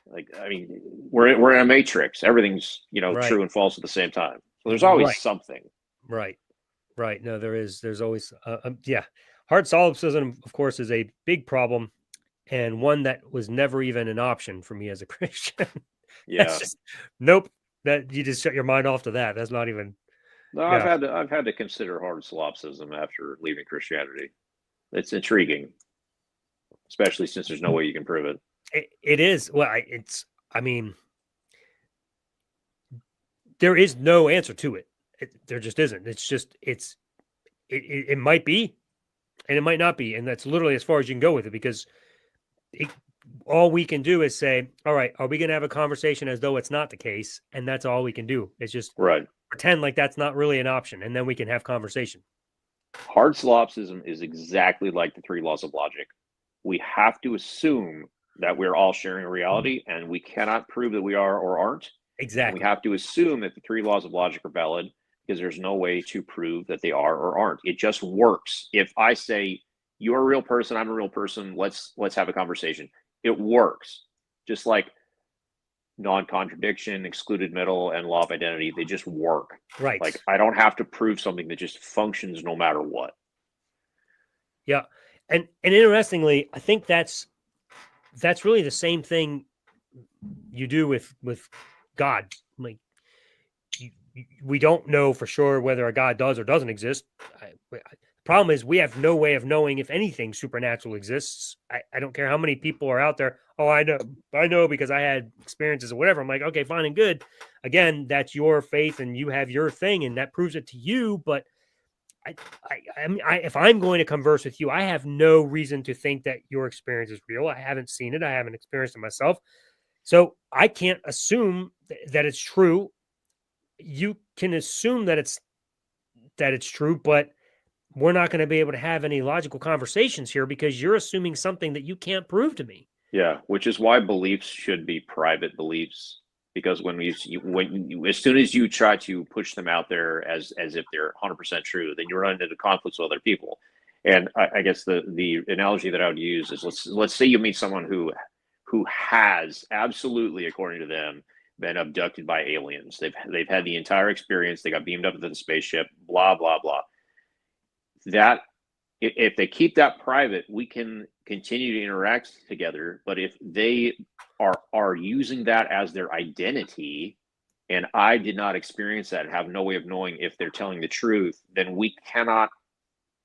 Like, I mean, we're in a matrix. Everything's Right. true and false at the same time. So there's always Right. something. Right. No, there's always, yeah. Hard solipsism, of course, is a big problem and one that was never even an option for me as a Christian. Yeah. That's just, nope. That you just shut your mind off to that. That's not even. No, Yeah. I've had to consider hard solipsism after leaving Christianity. It's intriguing, especially since there's no way you can prove it. It is. Well, I mean, there is no answer to it. There just isn't. It's just, it might be, and it might not be. And that's literally as far as you can go with it, because all we can do is say, all right, are we going to have a conversation as though it's not the case? And that's all we can do. It's just pretend like that's not really an option. And then we can have conversation. Hard solipsism is exactly like the three laws of logic. We have to assume that we're all sharing a reality, and we cannot prove that we are or aren't. Exactly. We have to assume that the three laws of logic are valid because there's no way to prove that they are or aren't. It just works. If I say you're a real person, I'm a real person, let's have a conversation. It works. Just like non-contradiction, excluded middle, and law of identity, they just work. Right. Like, I don't have to prove something that just functions no matter what. Yeah. And interestingly, I think that's really the same thing you do with God. Like, we don't know for sure whether a God does or doesn't exist. The problem is we have no way of knowing if anything supernatural exists. I don't care how many people are out there. Oh, I know because I had experiences or whatever. I'm like, okay, fine and good. Again, that's your faith and you have your thing and that proves it to you. But I mean, if I'm going to converse with you, I have no reason to think that your experience is real. I haven't seen it. I haven't experienced it myself. So I can't assume that it's true. You can assume that it's true, but we're not going to be able to have any logical conversations here because you're assuming something that you can't prove to me. Yeah, which is why beliefs should be private beliefs. Because as soon as you try to push them out there as if they're 100% true, then you run into conflicts with other people. And I guess the analogy that I would use is let's say you meet someone who has absolutely, according to them, been abducted by aliens. They've had the entire experience. They got beamed up into the spaceship. Blah blah blah. That if they keep that private, we can continue to interact together. But if they are using that as their identity, and I did not experience that and have no way of knowing if they're telling the truth, then we cannot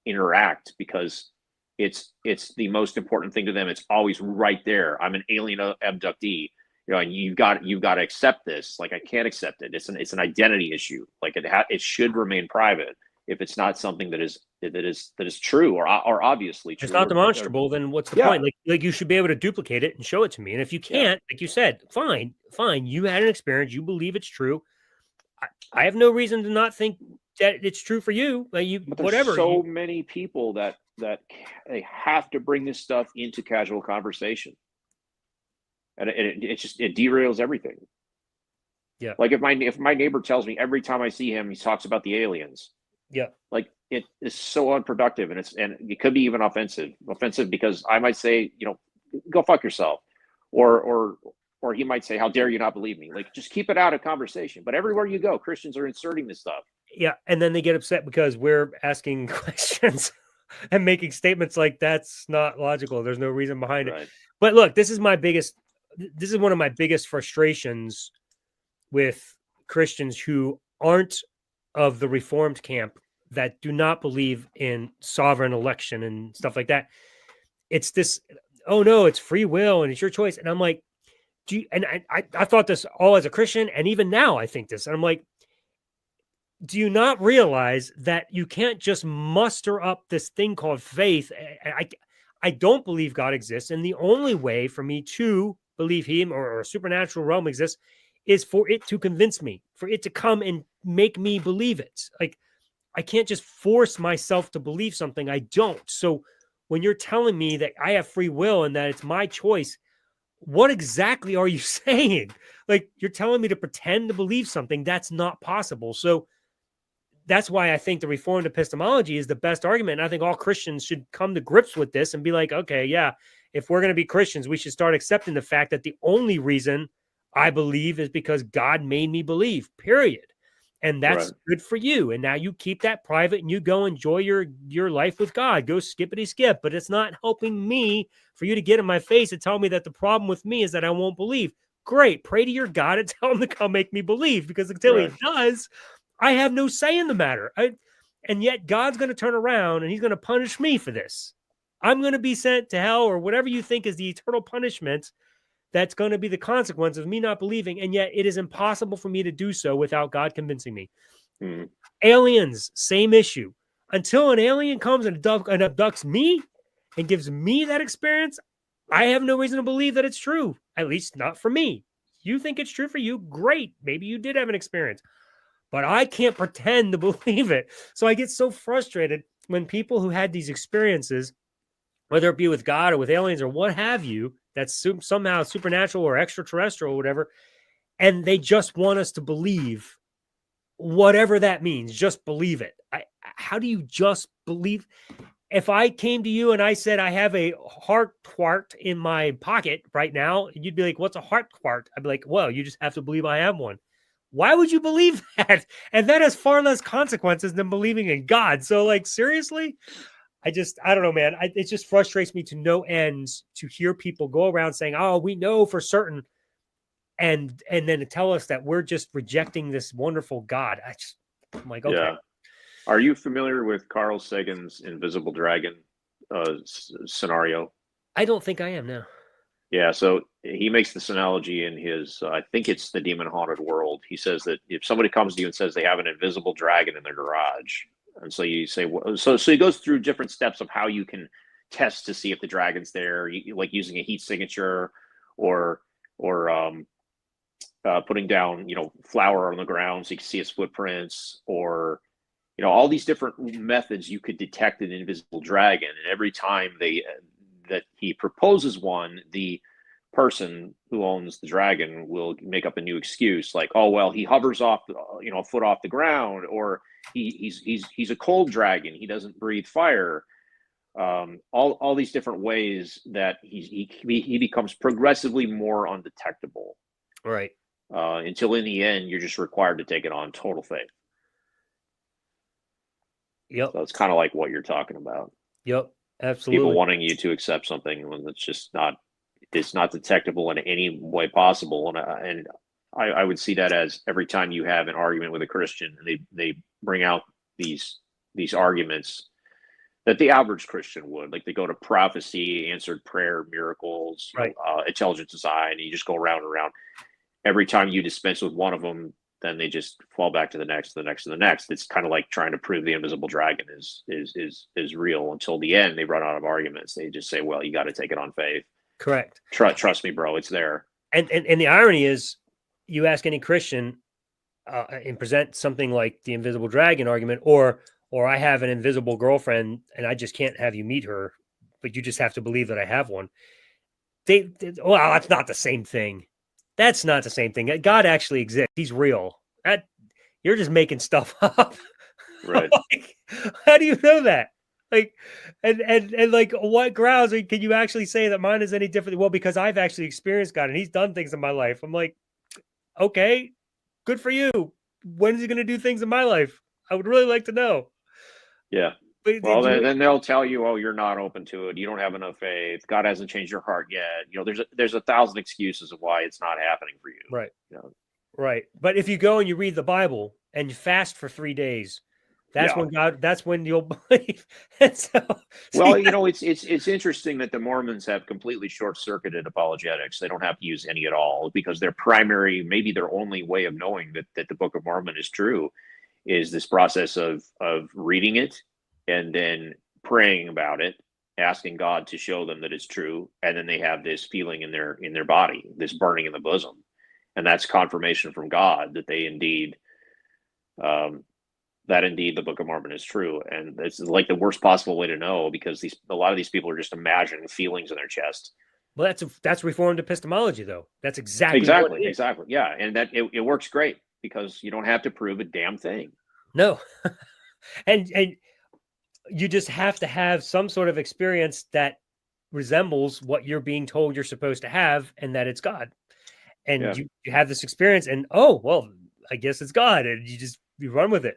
interact because it's the most important thing to them. It's always right there. I'm an alien abductee, and you've got to accept this. Like, I can't accept it. It's an identity issue. Like, it should remain private. If it's not something that is true or obviously true, it's not demonstrable, then what's the point? Like you should be able to duplicate it and show it to me. And if you can't, like you said, fine. You had an experience, you believe it's true. I have no reason to not think that it's true for you. Like but there's so many people that they have to bring this stuff into casual conversation, and it just derails everything. Yeah, like if my neighbor tells me every time I see him, he talks about the aliens. Yeah. Like, it is so unproductive, and it could be even offensive because I might say, go fuck yourself. Or he might say, how dare you not believe me? Like, just keep it out of conversation. But everywhere you go, Christians are inserting this stuff. Yeah. And then they get upset because we're asking questions and making statements like that's not logical. There's no reason behind it. But look, this is one of my biggest frustrations with Christians who aren't of the Reformed camp, that do not believe in sovereign election and stuff like that. It's this, oh no, it's free will and it's your choice. And I'm like, I thought this all as a Christian, and even now I think this. And I'm like, do you not realize that you can't just muster up this thing called faith? I don't believe God exists. And the only way for me to believe him or a supernatural realm exists is for it to convince me, for it to come and make me believe it. Like, I can't just force myself to believe something I don't. So when you're telling me that I have free will and that it's my choice, what exactly are you saying? Like, you're telling me to pretend to believe something that's not possible. So that's why I think the Reformed epistemology is the best argument. And I think all Christians should come to grips with this and be like, okay, yeah, if we're going to be Christians, we should start accepting the fact that the only reason I believe is because God made me believe, period. And that's good for you. And now you keep that private and you go enjoy your life with God. Go skippity skip. But it's not helping me for you to get in my face and tell me that the problem with me is that I won't believe. Great. Pray to your God and tell him to come make me believe, because until he does, I have no say in the matter. And yet God's going to turn around and he's going to punish me for this. I'm going to be sent to hell or whatever you think is the eternal punishment that's going to be the consequence of me not believing. And yet it is impossible for me to do so without God convincing me. Mm. Aliens, same issue. Until an alien comes and abducts me and gives me that experience, I have no reason to believe that it's true. At least not for me. You think it's true for you? Great. Maybe you did have an experience. But I can't pretend to believe it. So I get so frustrated when people who had these experiences, whether it be with God or with aliens or what have you, that's somehow supernatural or extraterrestrial or whatever, and they just want us to believe whatever that means. Just believe it. How do you just believe? If I came to you and I said I have a heart quart in my pocket right now, you'd be like, what's a heart quart? I'd be like, well, you just have to believe I have one. Why would you believe that? And that has far less consequences than believing in God. So, like, seriously? I don't know, man. It just frustrates me to no end to hear people go around saying, oh, we know for certain. And then to tell us that we're just rejecting this wonderful God. I'm like, okay. Yeah. Are you familiar with Carl Sagan's Invisible Dragon scenario? I don't think I am now. Yeah, so he makes this analogy in his, I think it's The Demon Haunted World. He says that if somebody comes to you and says they have an invisible dragon in their garage, and so you say, well, so he goes through different steps of how you can test to see if the dragon's there, like using a heat signature or putting down, flour on the ground so you can see its footprints, or all these different methods you could detect an invisible dragon. And every time that he proposes one, the person who owns the dragon will make up a new excuse, like, oh well, he hovers off a foot off the ground, or he's a cold dragon, he doesn't breathe fire. All these different ways that he becomes progressively more undetectable, right? Until in the end you're just required to take it on total faith. Yep. So it's kind of like what you're talking about. Yep, absolutely. People wanting you to accept something when it's just not detectable in any way possible. And I would see that as every time you have an argument with a Christian and they bring out these arguments that the average Christian would, like they go to prophecy, answered prayer, miracles, right, intelligent design, and you just go around and around. Every time you dispense with one of them, then they just fall back to the next, and the next. It's kind of like trying to prove the invisible dragon is real until the end. They run out of arguments. They just say, well, you got to take it on faith. Correct. Trust me, bro. It's there. And the irony is, you ask any Christian and present something like the invisible dragon argument, or I have an invisible girlfriend and I just can't have you meet her, but you just have to believe that I have one. Well, that's not the same thing. That's not the same thing. God actually exists. He's real. You're just making stuff up. Right. Like, how do you know that? Like, and like, what grounds can you actually say that mine is any different? Well, because I've actually experienced God and he's done things in my life. I'm like, okay, good for you. When is he going to do things in my life? I would really like to know. Yeah. But well, then they'll tell you, oh, you're not open to it. You don't have enough faith. God hasn't changed your heart yet. There's a thousand excuses of why it's not happening for you. Right. Right. But if you go and you read the Bible and you fast for 3 days, that's when you'll believe. And so, well, it's interesting that the Mormons have completely short-circuited apologetics. They don't have to use any at all, because their primary, maybe their only way of knowing that the Book of Mormon is true is this process of reading it and then praying about it asking God to show them that it's true, and then they have this feeling in their body, this burning in the bosom, and that's confirmation from God that they indeed that indeed the Book of Mormon is true. And it's like the worst possible way to know, because a lot of these people are just imagining feelings in their chest. Well, that's Reformed epistemology, though. That's exactly exactly. Yeah, and that it works great because you don't have to prove a damn thing. No, and you just have to have some sort of experience that resembles what you're being told you're supposed to have, and that it's God. And you have this experience, and oh well, I guess it's God, and you run with it.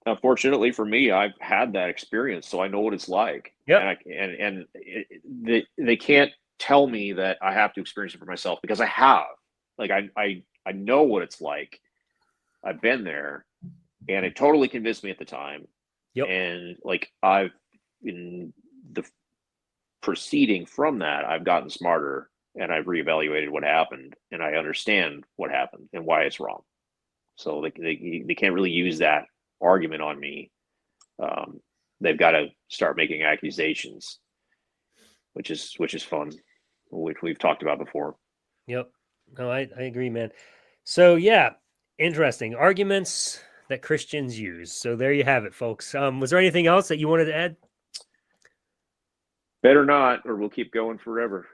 Unfortunately for me, I've had that experience, so I know what it's like. Yeah, and they can't tell me that I have to experience it for myself, because I have. Like I know what it's like. I've been there, and it totally convinced me at the time. Yep. And like I've in the proceeding from that, I've gotten smarter, and I've reevaluated what happened, and I understand what happened and why it's wrong. So they can't really use that argument on me. They've got to start making accusations, which is fun, which we've talked about before. Yep. No, I agree, man. So yeah, interesting arguments that Christians use. So there you have it, folks. Was there anything else that you wanted to add? Better not, or we'll keep going forever.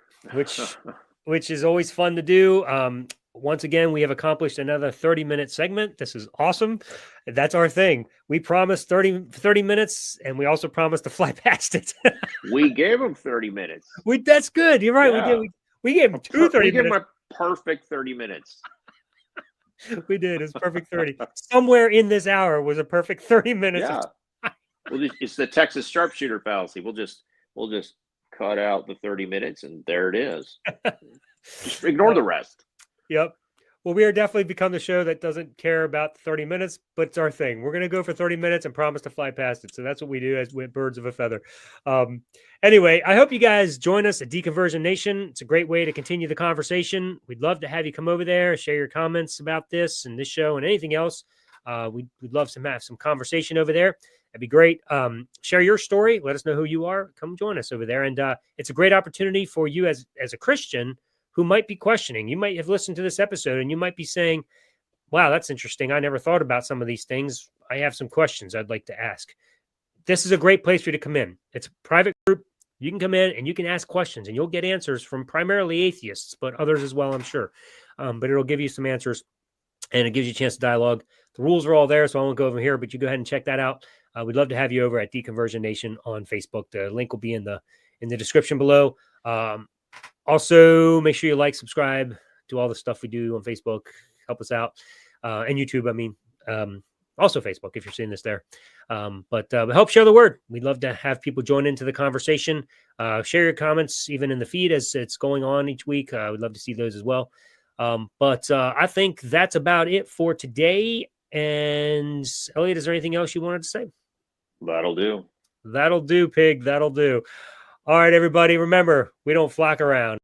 Which is always fun to do. Once again, we have accomplished another 30-minute segment. This is awesome. That's our thing. We promised 30 minutes, and we also promised to fly past it. We gave them 30 minutes. That's good. You're right. Yeah. We gave them 30 minutes. We gave them a perfect 30 minutes. We did. It's perfect 30. Somewhere in this hour was a perfect 30 minutes. Yeah. It's the Texas sharpshooter fallacy. We'll just cut out the 30 minutes, and there it is. Just ignore the rest. Yep. Well, we are definitely become the show that doesn't care about 30 minutes, but it's our thing. We're going to go for 30 minutes and promise to fly past it. So that's what we do as birds of a feather. Anyway, I hope you guys join us at Deconversion Nation. It's a great way to continue the conversation. We'd love to have you come over there, share your comments about this and this show and anything else. We'd love to have some conversation over there. That'd be great. Share your story. Let us know who you are. Come join us over there. And it's a great opportunity for you as a Christian who might be questioning. You might have listened to this episode and you might be saying, wow, that's interesting. I never thought about some of these things. I have some questions I'd like to ask. This is a great place for you to come in. It's a private group. You can come in and you can ask questions and you'll get answers from primarily atheists, but others as well, I'm sure. But it'll give you some answers and it gives you a chance to dialogue. The rules are all there, so I won't go over here, but you go ahead and check that out. We'd love to have you over at Deconversion Nation on Facebook. The link will be in the description below. Also, make sure you like, subscribe, do all the stuff we do on Facebook. Help us out. And YouTube, also Facebook if you're seeing this there. But help share the word. We'd love to have people join into the conversation. Share your comments even in the feed as it's going on each week. We'd love to see those as well. But I think that's about it for today. And Elliot, is there anything else you wanted to say? That'll do. That'll do, pig. That'll do. All right, everybody. Remember, we don't flock around.